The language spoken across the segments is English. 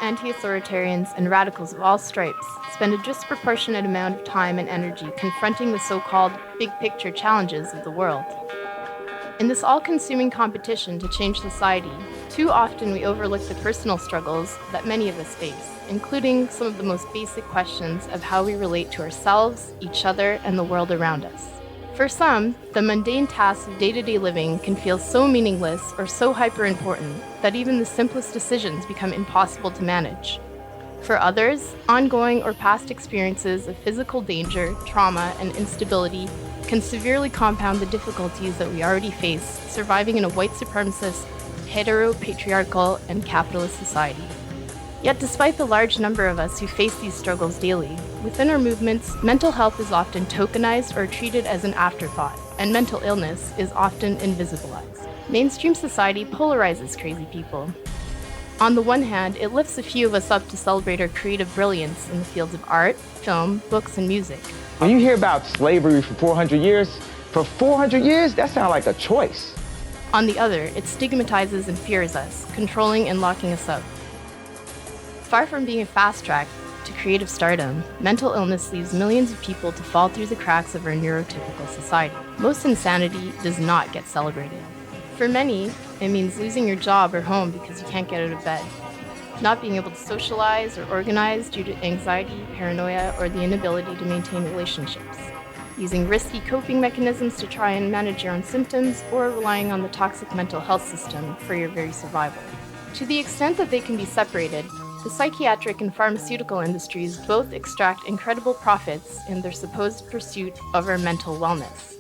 anti-authoritarians, and radicals of all stripes spend a disproportionate amount of time and energy confronting the so-called big-picture challenges of the world. In this all-consuming competition to change society, too often we overlook the personal struggles that many of us face, including some of the most basic questions of how we relate to ourselves, each other, and the world around us. For some, the mundane tasks of day-to-day living can feel so meaningless or so hyper-important that even the simplest decisions become impossible to manage. For others, ongoing or past experiences of physical danger, trauma, and instability can severely compound the difficulties that we already face surviving in a white supremacist, hetero-patriarchal, and capitalist society. Yet despite the large number of us who face these struggles daily, within our movements, mental health is often tokenized or treated as an afterthought, and mental illness is often invisibilized. Mainstream society polarizes crazy people. On the one hand, it lifts a few of us up to celebrate our creative brilliance in the fields of art, film, books, and music. When you hear about slavery for 400 years, that sounds like a choice. On the other, it stigmatizes and fears us, controlling and locking us up. Far from being a fast track to creative stardom, mental illness leaves millions of people to fall through the cracks of our neurotypical society. Most insanity does not get celebrated. For many, it means losing your job or home because you can't get out of bed, not being able to socialize or organize due to anxiety, paranoia, or the inability to maintain relationships, using risky coping mechanisms to try and manage your own symptoms, or relying on the toxic mental health system for your very survival. To the extent that they can be separated, the psychiatric and pharmaceutical industries both extract incredible profits in their supposed pursuit of our mental wellness.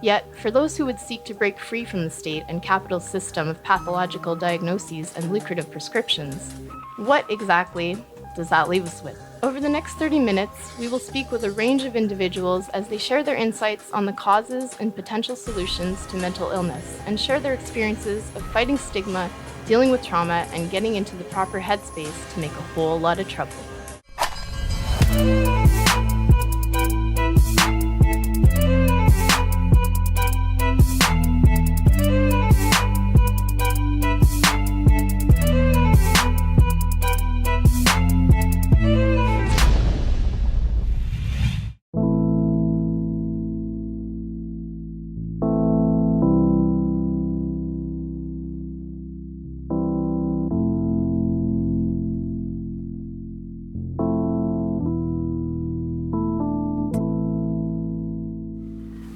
Yet, for those who would seek to break free from the state and capital system of pathological diagnoses and lucrative prescriptions, what exactly does that leave us with? Over the next 30 minutes, we will speak with a range of individuals as they share their insights on the causes and potential solutions to mental illness, and share their experiences of fighting stigma, dealing with trauma, and getting into the proper headspace to make a whole lot of trouble.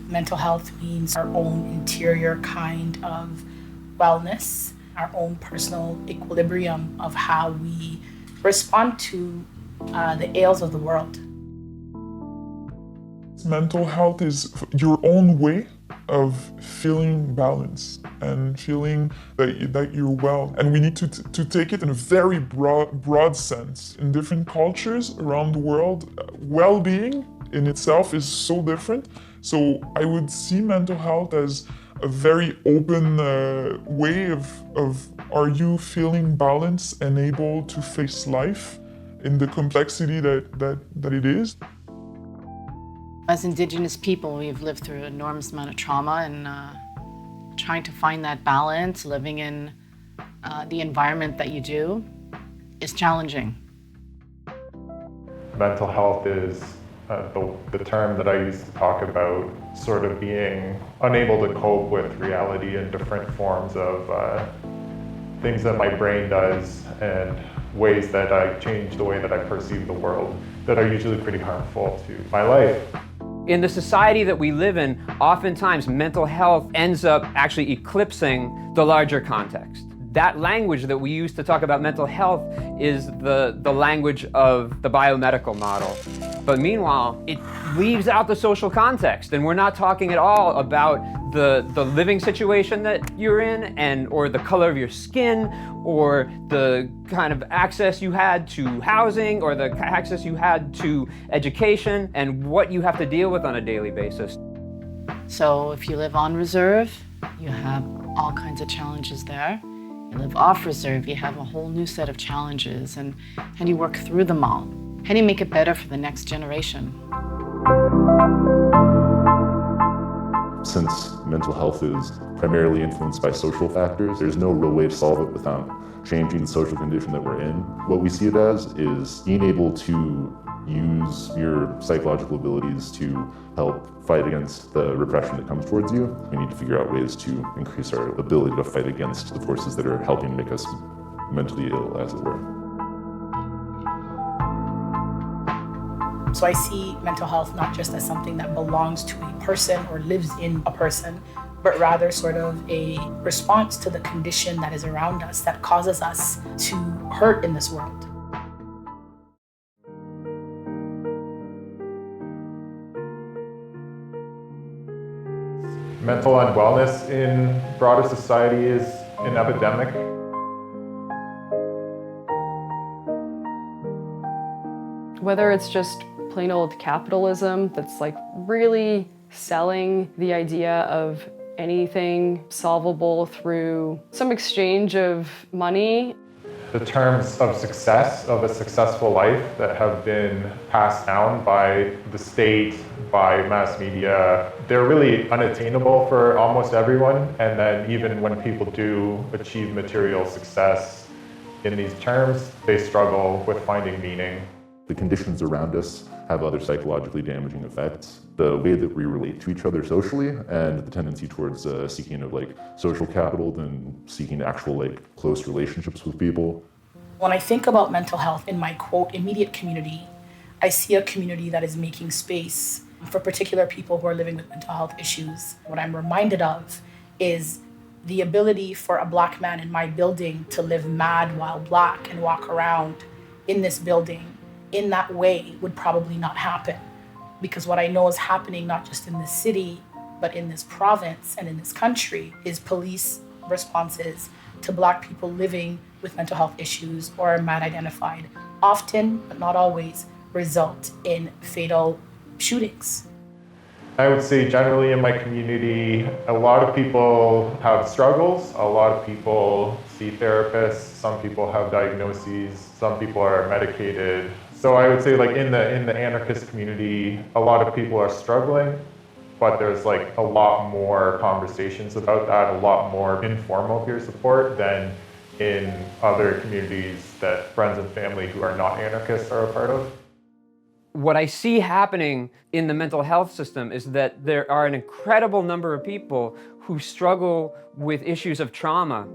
Mental health means our own interior kind of wellness, our own personal equilibrium of how we respond to the ails of the world. Mental health is your own way of feeling balanced and feeling that you're well. And we need to take it in a very broad sense. In different cultures around the world, well-being in itself is so different. So I would see mental health as a very open way of are you feeling balanced and able to face life in the complexity that it is. As Indigenous people, we've lived through an enormous amount of trauma, and trying to find that balance, living in the environment that you do, is challenging. Mental health is the term that I used to talk about sort of being unable to cope with reality in different forms of things that my brain does and ways that I change the way that I perceive the world that are usually pretty harmful to my life. In the society that we live in, oftentimes mental health ends up actually eclipsing the larger context. That language that we use to talk about mental health is the language of the biomedical model. But meanwhile, it leaves out the social context, and we're not talking at all about the living situation that you're in, or the color of your skin, or the kind of access you had to housing, or the access you had to education, and what you have to deal with on a daily basis. So if you live on reserve, you have all kinds of challenges there. You live off reserve, you have a whole new set of challenges, and how do you work through them all? How do you make it better for the next generation? Since mental health is primarily influenced by social factors, there's no real way to solve it without changing the social condition that we're in. What we see it as is being able to use your psychological abilities to help fight against the repression that comes towards you. We need to figure out ways to increase our ability to fight against the forces that are helping make us mentally ill, as it were. So I see mental health not just as something that belongs to a person or lives in a person, but rather sort of a response to the condition that is around us that causes us to hurt in this world. Mental unwellness in broader society is an epidemic. Whether it's just plain old capitalism that's like really selling the idea of anything solvable through some exchange of money. The terms of success, of a successful life that have been passed down by the state, by mass media, they're really unattainable for almost everyone. And then even when people do achieve material success in these terms, they struggle with finding meaning. The conditions around us have other psychologically damaging effects. The way that we relate to each other socially and the tendency towards seeking of social capital than seeking actual close relationships with people. When I think about mental health in my quote immediate community, I see a community that is making space for particular people who are living with mental health issues. What I'm reminded of is the ability for a Black man in my building to live mad while Black and walk around in this building in that way would probably not happen. Because what I know is happening not just in this city, but in this province and in this country is police responses to Black people living with mental health issues or mad identified, often, but not always, result in fatal shootings. I would say generally in my community, a lot of people have struggles, a lot of people see therapists, some people have diagnoses, some people are medicated. So I would say in the anarchist community, a lot of people are struggling, but there's a lot more conversations about that, a lot more informal peer support than in other communities that friends and family who are not anarchists are a part of. What I see happening in the mental health system is that there are an incredible number of people who struggle with issues of trauma.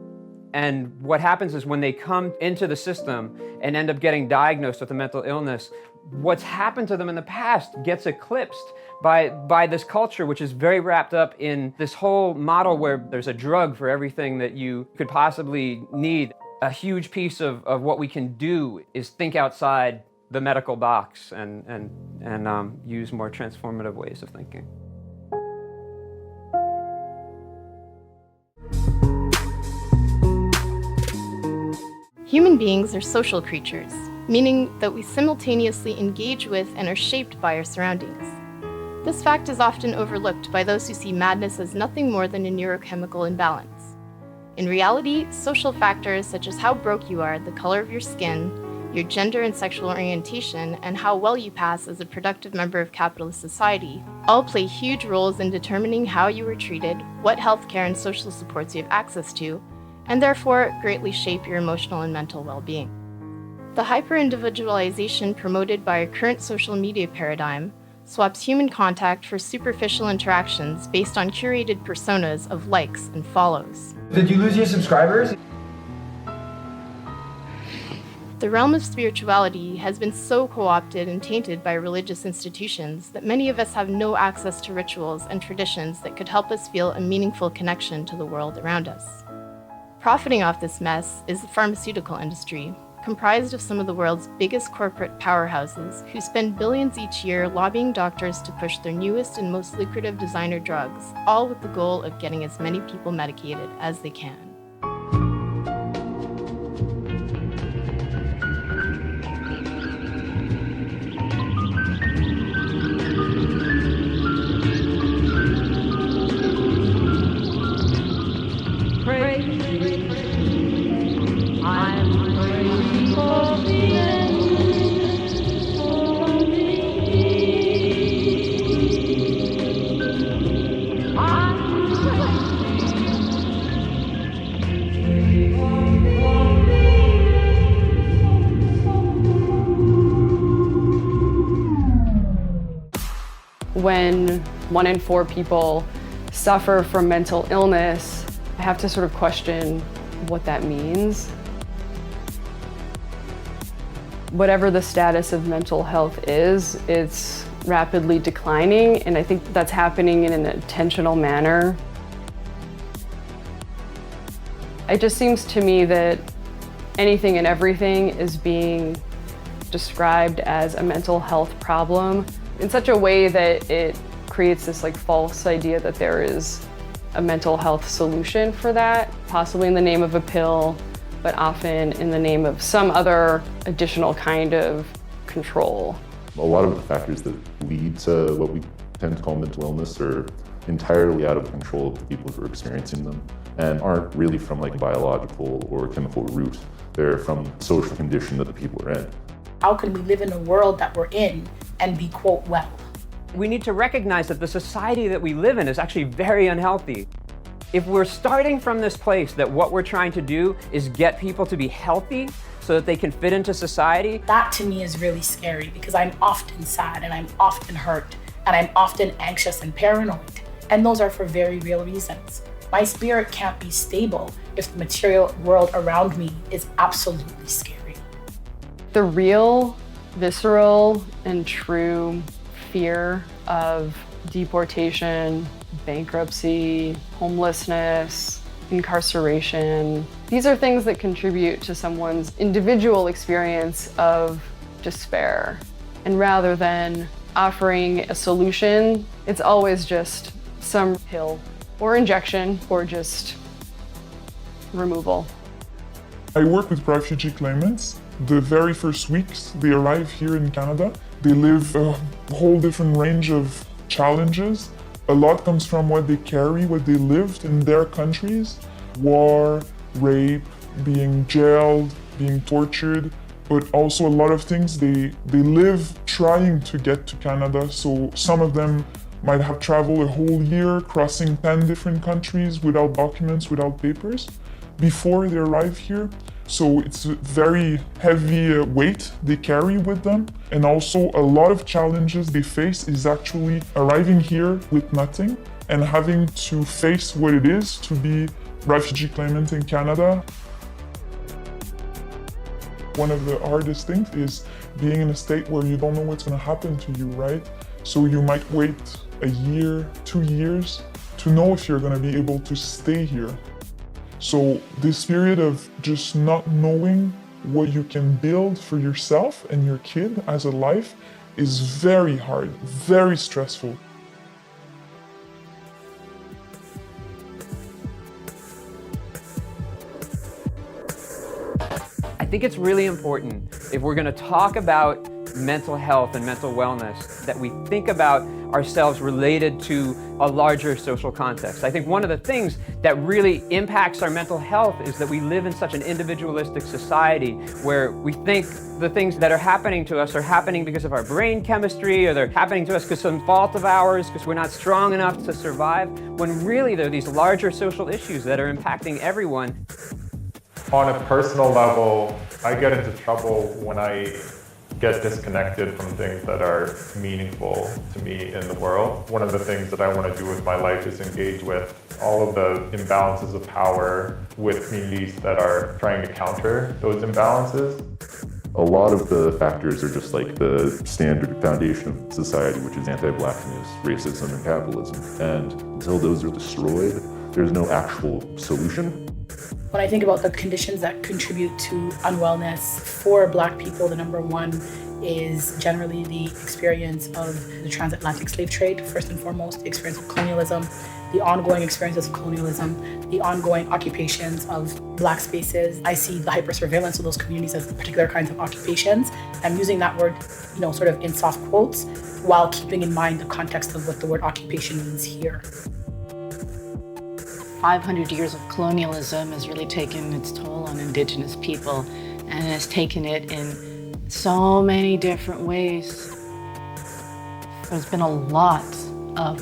And what happens is when they come into the system and end up getting diagnosed with a mental illness, what's happened to them in the past gets eclipsed by this culture, which is very wrapped up in this whole model where there's a drug for everything that you could possibly need. A huge piece of what we can do is think outside the medical box and use more transformative ways of thinking. Human beings are social creatures, meaning that we simultaneously engage with and are shaped by our surroundings. This fact is often overlooked by those who see madness as nothing more than a neurochemical imbalance. In reality, social factors such as how broke you are, the color of your skin, your gender and sexual orientation, and how well you pass as a productive member of capitalist society all play huge roles in determining how you are treated, what healthcare and social supports you have access to, and therefore greatly shape your emotional and mental well-being. The hyper-individualization promoted by our current social media paradigm swaps human contact for superficial interactions based on curated personas of likes and follows. Did you lose your subscribers? The realm of spirituality has been so co-opted and tainted by religious institutions that many of us have no access to rituals and traditions that could help us feel a meaningful connection to the world around us. Profiting off this mess is the pharmaceutical industry, comprised of some of the world's biggest corporate powerhouses who spend billions each year lobbying doctors to push their newest and most lucrative designer drugs, all with the goal of getting as many people medicated as they can. I when 1 in 4 people suffer from mental illness, I have to sort of question what that means. Whatever the status of mental health is, it's rapidly declining, and I think that's happening in an intentional manner. It just seems to me that anything and everything is being described as a mental health problem in such a way that it creates this like false idea that there is a mental health solution for that, possibly in the name of a pill, but often in the name of some other additional kind of control. A lot of the factors that lead to what we tend to call mental illness are entirely out of control of the people who are experiencing them and aren't really from like a biological or chemical root. They're from social condition that the people are in. How can we live in a world that we're in and be, quote, well? We need to recognize that the society that we live in is actually very unhealthy. If we're starting from this place that what we're trying to do is get people to be healthy so that they can fit into society, that to me is really scary because I'm often sad and I'm often hurt and I'm often anxious and paranoid. And those are for very real reasons. My spirit can't be stable if the material world around me is absolutely scary. The real, visceral, and true fear of deportation, bankruptcy, homelessness, incarceration. These are things that contribute to someone's individual experience of despair. And rather than offering a solution, it's always just some pill or injection or just removal. I work with refugee claimants. The very first weeks they arrive here in Canada, they live a whole different range of challenges. A lot comes from what they carry, what they lived in their countries. War, rape, being jailed, being tortured, but also a lot of things they live trying to get to Canada. So some of them might have traveled a whole year, crossing 10 different countries without documents, without papers, before they arrive here. So it's a very heavy weight they carry with them. And also a lot of challenges they face is actually arriving here with nothing and having to face what it is to be refugee claimant in Canada. One of the hardest things is being in a state where you don't know what's going to happen to you, right? So you might wait a year, 2 years to know if you're going to be able to stay here. So this period of just not knowing what you can build for yourself and your kid as a life is very hard, very stressful. I think it's really important, if we're going to talk about mental health and mental wellness, that we think about ourselves related to a larger social context. I think one of the things that really impacts our mental health is that we live in such an individualistic society where we think the things that are happening to us are happening because of our brain chemistry, or they're happening to us because of some fault of ours, because we're not strong enough to survive, when really there are these larger social issues that are impacting everyone. On a personal level, I get into trouble when I get disconnected from things that are meaningful to me in the world. One of the things that I want to do with my life is engage with all of the imbalances of power with communities that are trying to counter those imbalances. A lot of the factors are just like the standard foundation of society, which is anti-blackness, racism, and capitalism. And until those are destroyed, there's no actual solution. When I think about the conditions that contribute to unwellness for Black people, the number one is generally the experience of the transatlantic slave trade, first and foremost, the experience of colonialism, the ongoing experiences of colonialism, the ongoing occupations of Black spaces. I see the hyper-surveillance of those communities as particular kinds of occupations. I'm using that word, sort of in soft quotes, while keeping in mind the context of what the word occupation means here. 500 years of colonialism has really taken its toll on Indigenous people, and has taken it in so many different ways. There's been a lot of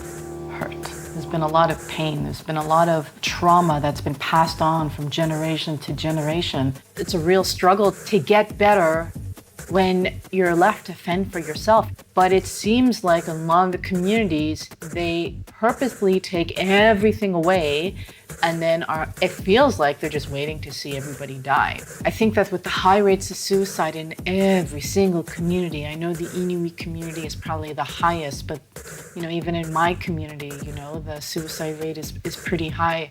hurt. There's been a lot of pain. There's been a lot of trauma that's been passed on from generation to generation. It's a real struggle to get better when you're left to fend for yourself. But it seems like in a lot of the communities, they purposely take everything away and then it feels like they're just waiting to see everybody die. I think that with the high rates of suicide in every single community, I know the Inuit community is probably the highest, but even in my community, the suicide rate is pretty high.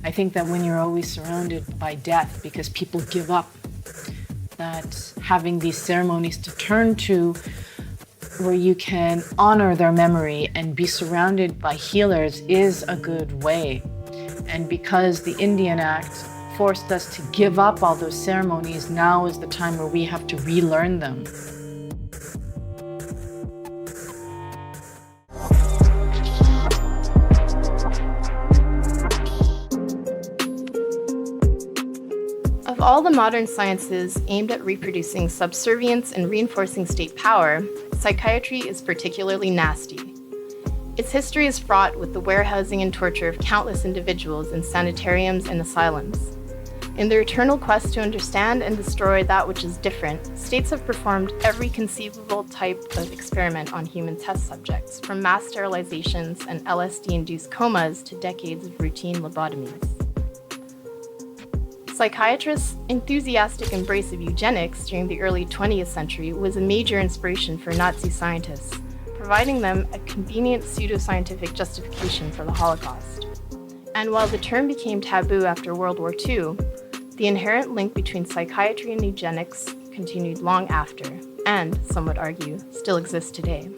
I think that when you're always surrounded by death because people give up, that having these ceremonies to turn to where you can honor their memory and be surrounded by healers is a good way. And because the Indian Act forced us to give up all those ceremonies, now is the time where we have to relearn them. Of all the modern sciences aimed at reproducing subservience and reinforcing state power, psychiatry is particularly nasty. Its history is fraught with the warehousing and torture of countless individuals in sanitariums and asylums. In their eternal quest to understand and destroy that which is different, states have performed every conceivable type of experiment on human test subjects, from mass sterilizations and LSD-induced comas to decades of routine lobotomies. Psychiatrists' enthusiastic embrace of eugenics during the early 20th century was a major inspiration for Nazi scientists, providing them a convenient pseudoscientific justification for the Holocaust. And while the term became taboo after World War II, the inherent link between psychiatry and eugenics continued long after, and, some would argue, still exists today.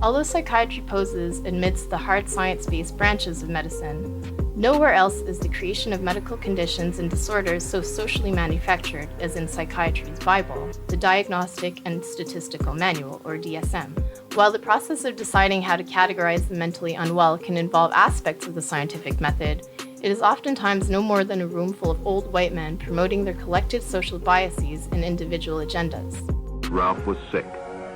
Although psychiatry poses amidst the hard science-based branches of medicine, nowhere else is the creation of medical conditions and disorders so socially manufactured as in psychiatry's Bible, the Diagnostic and Statistical Manual, or DSM. While the process of deciding how to categorize the mentally unwell can involve aspects of the scientific method, it is oftentimes no more than a room full of old white men promoting their collective social biases and individual agendas. Ralph was sick,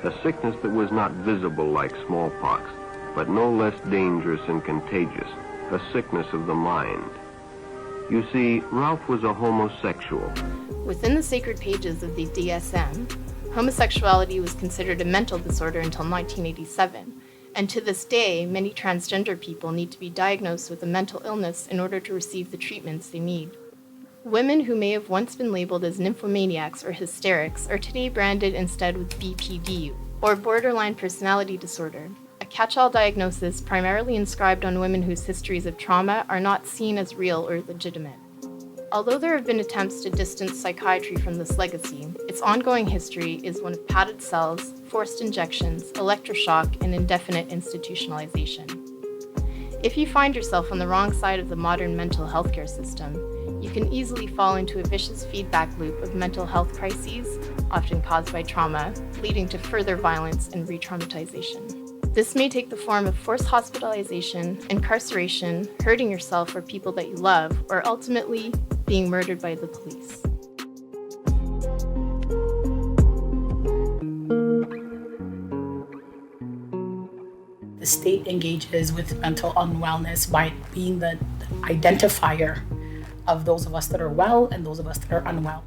a sickness that was not visible like smallpox, but no less dangerous and contagious, a sickness of the mind. You see, Ralph was a homosexual. Within the sacred pages of the DSM, homosexuality was considered a mental disorder until 1987, and to this day, many transgender people need to be diagnosed with a mental illness in order to receive the treatments they need. Women who may have once been labeled as nymphomaniacs or hysterics are today branded instead with BPD, or borderline personality disorder, a catch-all diagnosis primarily inscribed on women whose histories of trauma are not seen as real or legitimate. Although there have been attempts to distance psychiatry from this legacy, its ongoing history is one of padded cells, forced injections, electroshock, and indefinite institutionalization. If you find yourself on the wrong side of the modern mental health care system, you can easily fall into a vicious feedback loop of mental health crises, often caused by trauma, leading to further violence and re-traumatization. This may take the form of forced hospitalization, incarceration, hurting yourself or people that you love, or ultimately being murdered by the police. The state engages with mental unwellness by being the identifier of those of us that are well and those of us that are unwell.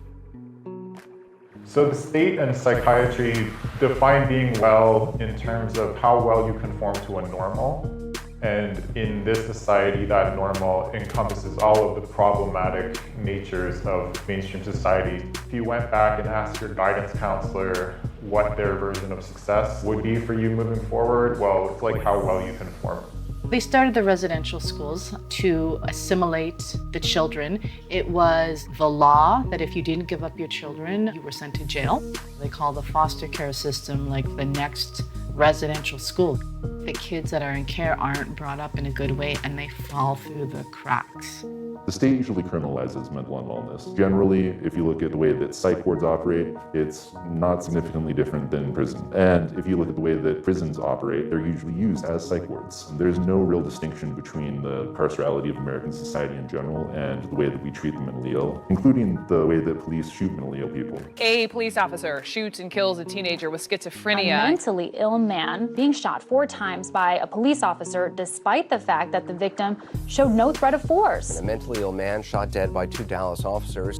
So the state and psychiatry define being well in terms of how well you conform to a normal. And in this society, that normal encompasses all of the problematic natures of mainstream society. If you went back and asked your guidance counselor what their version of success would be for you moving forward, well, it's like how well you conform. They started the residential schools to assimilate the children. It was the law that if you didn't give up your children, you were sent to jail. They call the foster care system like the next residential school. The kids that are in care aren't brought up in a good way and they fall through the cracks. The state usually criminalizes mental unwellness. Generally, if you look at the way that psych wards operate, it's not significantly different than prison. And if you look at the way that prisons operate, they're usually used as psych wards. There's no real distinction between the carcerality of American society in general and the way that we treat the mentally ill, including the way that police shoot mentally ill people. A police officer shoots and kills a teenager with schizophrenia. A mentally ill man being shot 4 times by a police officer despite the fact that the victim showed no threat of force. A mentally ill man shot dead by 2 Dallas officers.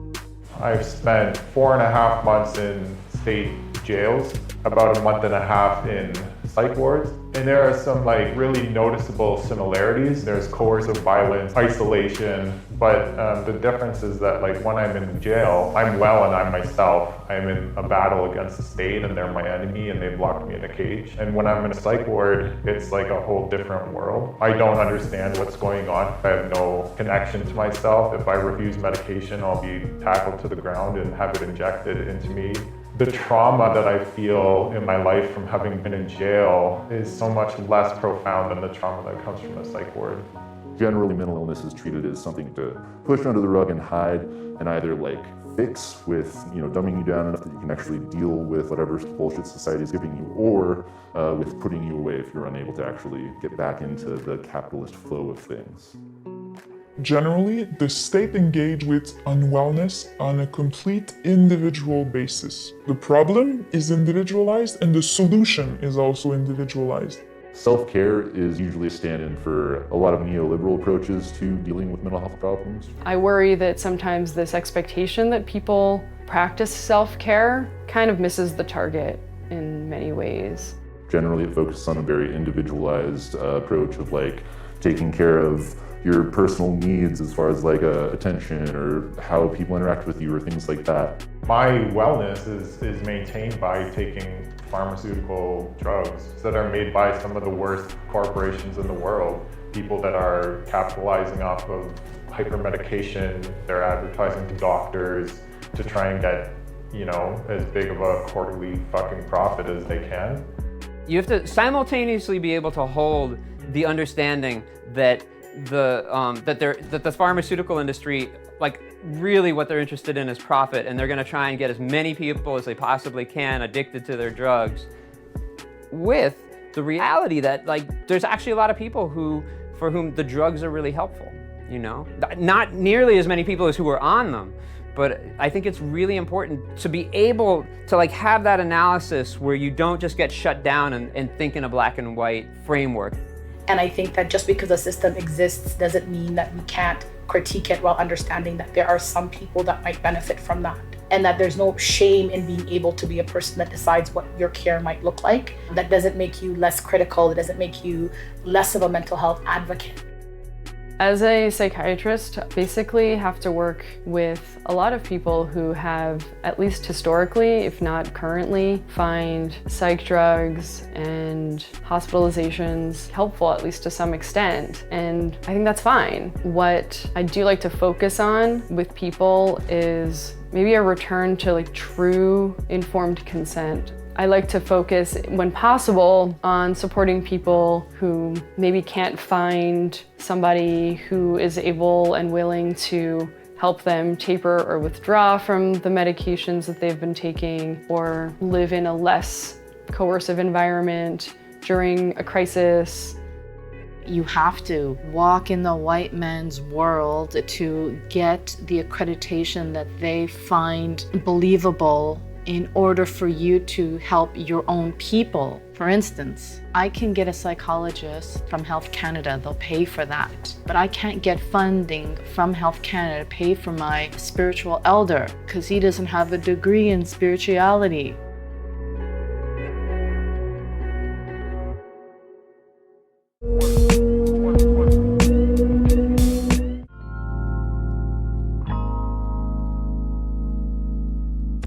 I've spent 4.5 months in state jails, about a month and a half in psych wards. And there are some like really noticeable similarities. There's coercive violence, isolation, but the difference is that like when I'm in jail, I'm well and I'm myself. I'm in a battle against the state and they're my enemy and they've locked me in a cage. And when I'm in a psych ward, it's like a whole different world. I don't understand what's going on. I have no connection to myself. If I refuse medication, I'll be tackled to the ground and have it injected into me. The trauma that I feel in my life from having been in jail is so much less profound than the trauma that comes from a psych ward. Generally, mental illness is treated as something to push under the rug and hide and either like fix with, dumbing you down enough that you can actually deal with whatever bullshit society is giving you, or with putting you away if you're unable to actually get back into the capitalist flow of things. Generally, the state engage with unwellness on a complete individual basis. The problem is individualized and the solution is also individualized. Self-care is usually a stand-in for a lot of neoliberal approaches to dealing with mental health problems. I worry that sometimes this expectation that people practice self-care kind of misses the target in many ways. Generally, it focuses on a very individualized approach of like taking care of your personal needs as far as like attention or how people interact with you or things like that. My wellness is maintained by taking pharmaceutical drugs that are made by some of the worst corporations in the world. People that are capitalizing off of hypermedication, they're advertising to doctors to try and get, as big of a quarterly fucking profit as they can. You have to simultaneously be able to hold the understanding that the pharmaceutical industry, like really what they're interested in is profit, and they're going to try and get as many people as they possibly can addicted to their drugs, with the reality that like there's actually a lot of people for whom the drugs are really helpful. Not nearly as many people as who are on them, but I think it's really important to be able to like have that analysis where you don't just get shut down and think in a black and white framework. And I think that just because a system exists doesn't mean that we can't critique it while understanding that there are some people that might benefit from that. And that there's no shame in being able to be a person that decides what your care might look like. That doesn't make you less critical. It doesn't make you less of a mental health advocate. As a psychiatrist, basically have to work with a lot of people who have, at least historically, if not currently, find psych drugs and hospitalizations helpful, at least to some extent. And I think that's fine. What I do like to focus on with people is maybe a return to like true informed consent. I like to focus, when possible, on supporting people who maybe can't find somebody who is able and willing to help them taper or withdraw from the medications that they've been taking, or live in a less coercive environment during a crisis. You have to walk in the white man's world to get the accreditation that they find believable in order for you to help your own people. For instance, I can get a psychologist from Health Canada, they'll pay for that. But I can't get funding from Health Canada to pay for my spiritual elder because he doesn't have a degree in spirituality.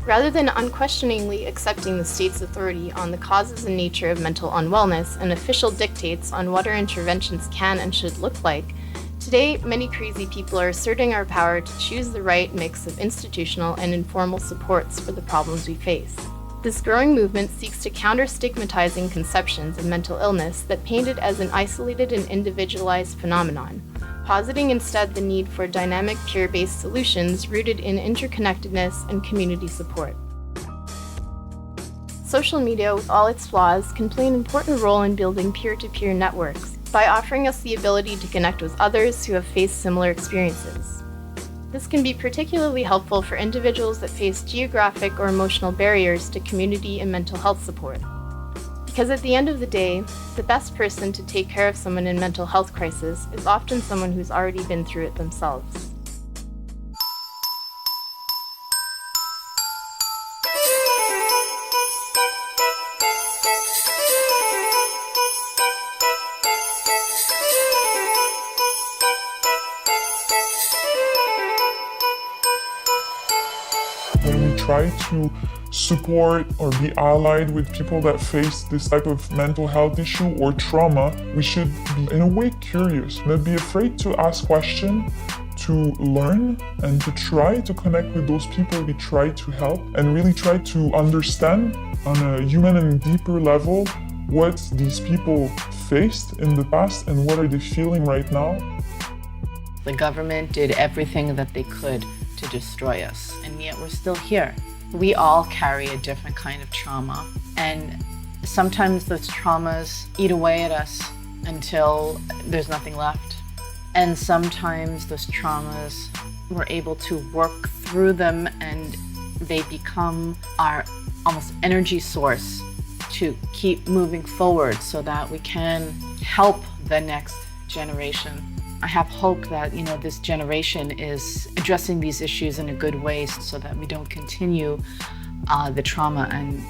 Rather than unquestioningly accepting the state's authority on the causes and nature of mental unwellness and official dictates on what our interventions can and should look like, today many crazy people are asserting our power to choose the right mix of institutional and informal supports for the problems we face. This growing movement seeks to counter stigmatizing conceptions of mental illness that paint it as an isolated and individualized phenomenon, positing instead the need for dynamic, peer-based solutions rooted in interconnectedness and community support. Social media, with all its flaws, can play an important role in building peer-to-peer networks by offering us the ability to connect with others who have faced similar experiences. This can be particularly helpful for individuals that face geographic or emotional barriers to community and mental health support. Because at the end of the day, the best person to take care of someone in mental health crisis is often someone who's already been through it themselves. try to support or be allied with people that face this type of mental health issue or trauma, we should be in a way curious, not be afraid to ask questions, to learn and to try to connect with those people we try to help, and really try to understand on a human and deeper level what these people faced in the past and what are they feeling right now. The government did everything that they could to destroy us, and yet we're still here. We all carry a different kind of trauma, and sometimes those traumas eat away at us until there's nothing left. And sometimes those traumas, we're able to work through them and they become our almost energy source to keep moving forward so that we can help the next generation. I have hope that, this generation is addressing these issues in a good way so that we don't continue the trauma and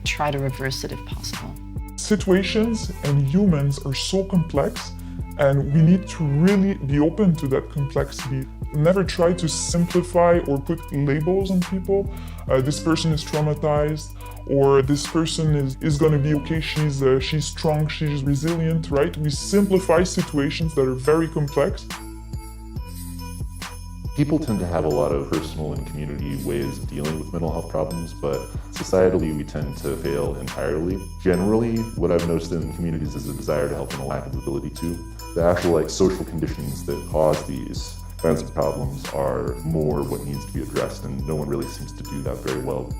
try to reverse it if possible. Situations and humans are so complex, and we need to really be open to that complexity. Never try to simplify or put labels on people. This person is traumatized, or this person is going to be okay, she's strong, she's resilient, right? We simplify situations that are very complex. People tend to have a lot of personal and community ways of dealing with mental health problems, but societally we tend to fail entirely. Generally, what I've noticed in communities is a desire to help and a lack of ability to. The actual social conditions that cause these kinds of problems are more what needs to be addressed, and no one really seems to do that very well.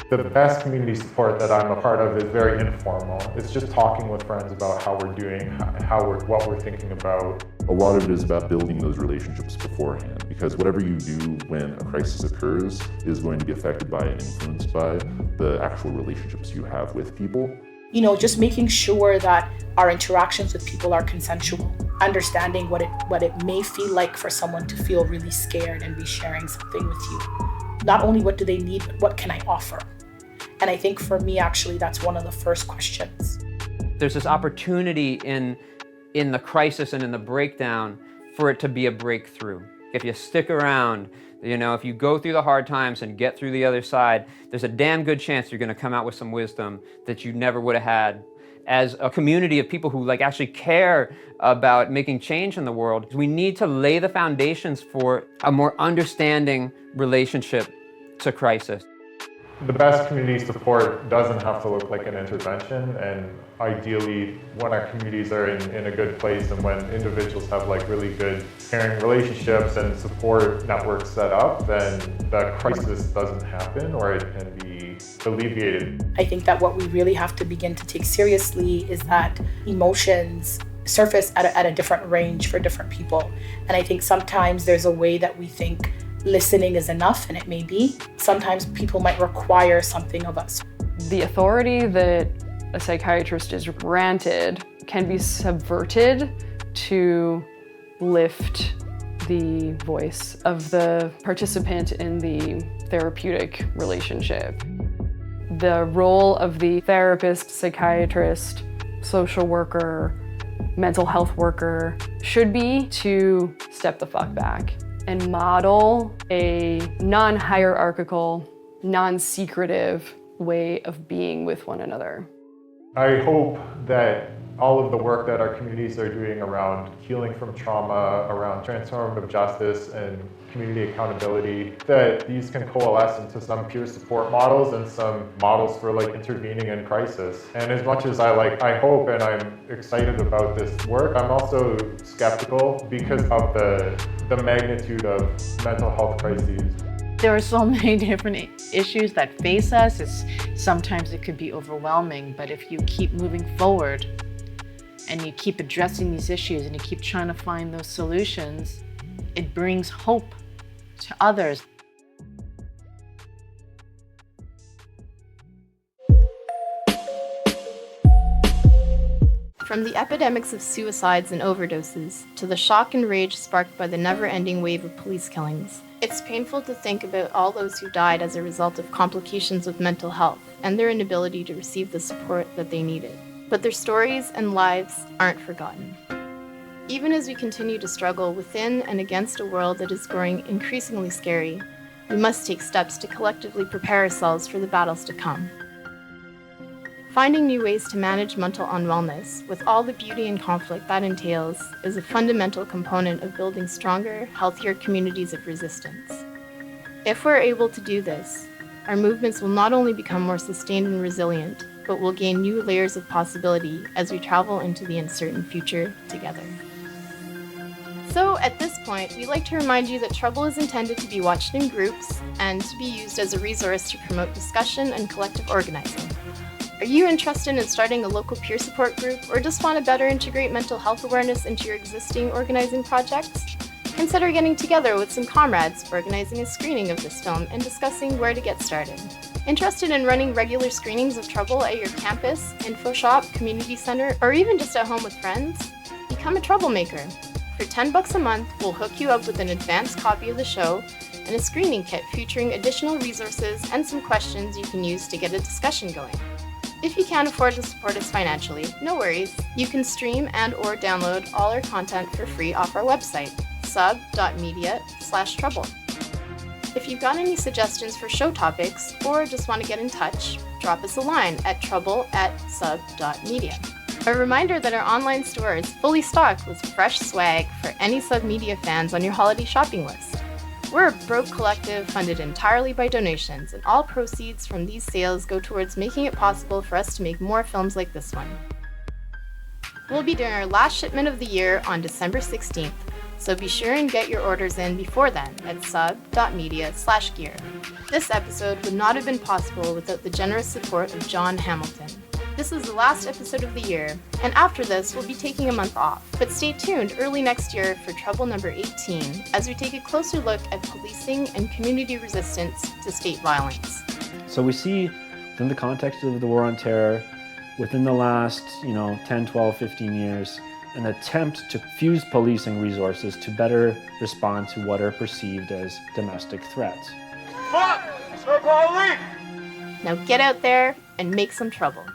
The best community support that I'm a part of is very informal. It's just talking with friends about how we're doing, what we're thinking about. A lot of it is about building those relationships beforehand, because whatever you do when a crisis occurs is going to be affected by and influenced by the actual relationships you have with people. Just making sure that our interactions with people are consensual, understanding what it may feel like for someone to feel really scared and be sharing something with you. Not only what do they need, but what can I offer? And I think for me, actually, that's one of the first questions. There's this opportunity in the crisis and in the breakdown for it to be a breakthrough. If you stick around, if you go through the hard times and get through the other side, there's a damn good chance you're going to come out with some wisdom that you never would have had. As a community of people who actually care about making change in the world, we need to lay the foundations for a more understanding relationship to crisis. The best community support doesn't have to look like an intervention, and ideally when our communities are in a good place and when individuals have really good caring relationships and support networks set up, then the crisis doesn't happen, or it can be alleviated. I think that what we really have to begin to take seriously is that emotions surface at a different range for different people. And I think sometimes there's a way that we think listening is enough, and it may be. Sometimes people might require something of us. The authority that a psychiatrist is granted can be subverted to lift the voice of the participant in the therapeutic relationship. The role of the therapist, psychiatrist, social worker, mental health worker should be to step the fuck back and model a non-hierarchical, non-secretive way of being with one another. I hope that all of the work that our communities are doing around healing from trauma, around transformative justice and community accountability, that these can coalesce into some peer support models and some models for intervening in crisis. And as much as I hope and I'm excited about this work, I'm also skeptical because of the magnitude of mental health crises. There are so many different issues that face us. Sometimes it could be overwhelming, but if you keep moving forward and you keep addressing these issues and you keep trying to find those solutions, it brings hope to others. From the epidemics of suicides and overdoses to the shock and rage sparked by the never-ending wave of police killings, it's painful to think about all those who died as a result of complications with mental health and their inability to receive the support that they needed. But their stories and lives aren't forgotten. Even as we continue to struggle within and against a world that is growing increasingly scary, we must take steps to collectively prepare ourselves for the battles to come. Finding new ways to manage mental unwellness, with all the beauty and conflict that entails, is a fundamental component of building stronger, healthier communities of resistance. If we're able to do this, our movements will not only become more sustained and resilient, but will gain new layers of possibility as we travel into the uncertain future together. So at this point, we'd like to remind you that Trouble is intended to be watched in groups and to be used as a resource to promote discussion and collective organizing. Are you interested in starting a local peer support group or just want to better integrate mental health awareness into your existing organizing projects? Consider getting together with some comrades, organizing a screening of this film, and discussing where to get started. Interested in running regular screenings of Trouble at your campus, info shop, community center, or even just at home with friends? Become a troublemaker. For $10 a month, we'll hook you up with an advanced copy of the show and a screening kit featuring additional resources and some questions you can use to get a discussion going. If you can't afford to support us financially, no worries. You can stream and/or download all our content for free off our website, sub.media/trouble. If you've got any suggestions for show topics or just want to get in touch, drop us a line at trouble@sub.media. A reminder that our online store is fully stocked with fresh swag for any Submedia fans on your holiday shopping list. We're a broke collective funded entirely by donations, and all proceeds from these sales go towards making it possible for us to make more films like this one. We'll be doing our last shipment of the year on December 16th, so be sure and get your orders in before then at sub.media/gear. This episode would not have been possible without the generous support of John Hamilton. This is the last episode of the year, and after this, we'll be taking a month off. But stay tuned early next year for Trouble number 18, as we take a closer look at policing and community resistance to state violence. So we see, within the context of the War on Terror, within the last 10, 12, 15 years, an attempt to fuse policing resources to better respond to what are perceived as domestic threats. Fuck! It's the police! Now get out there and make some trouble.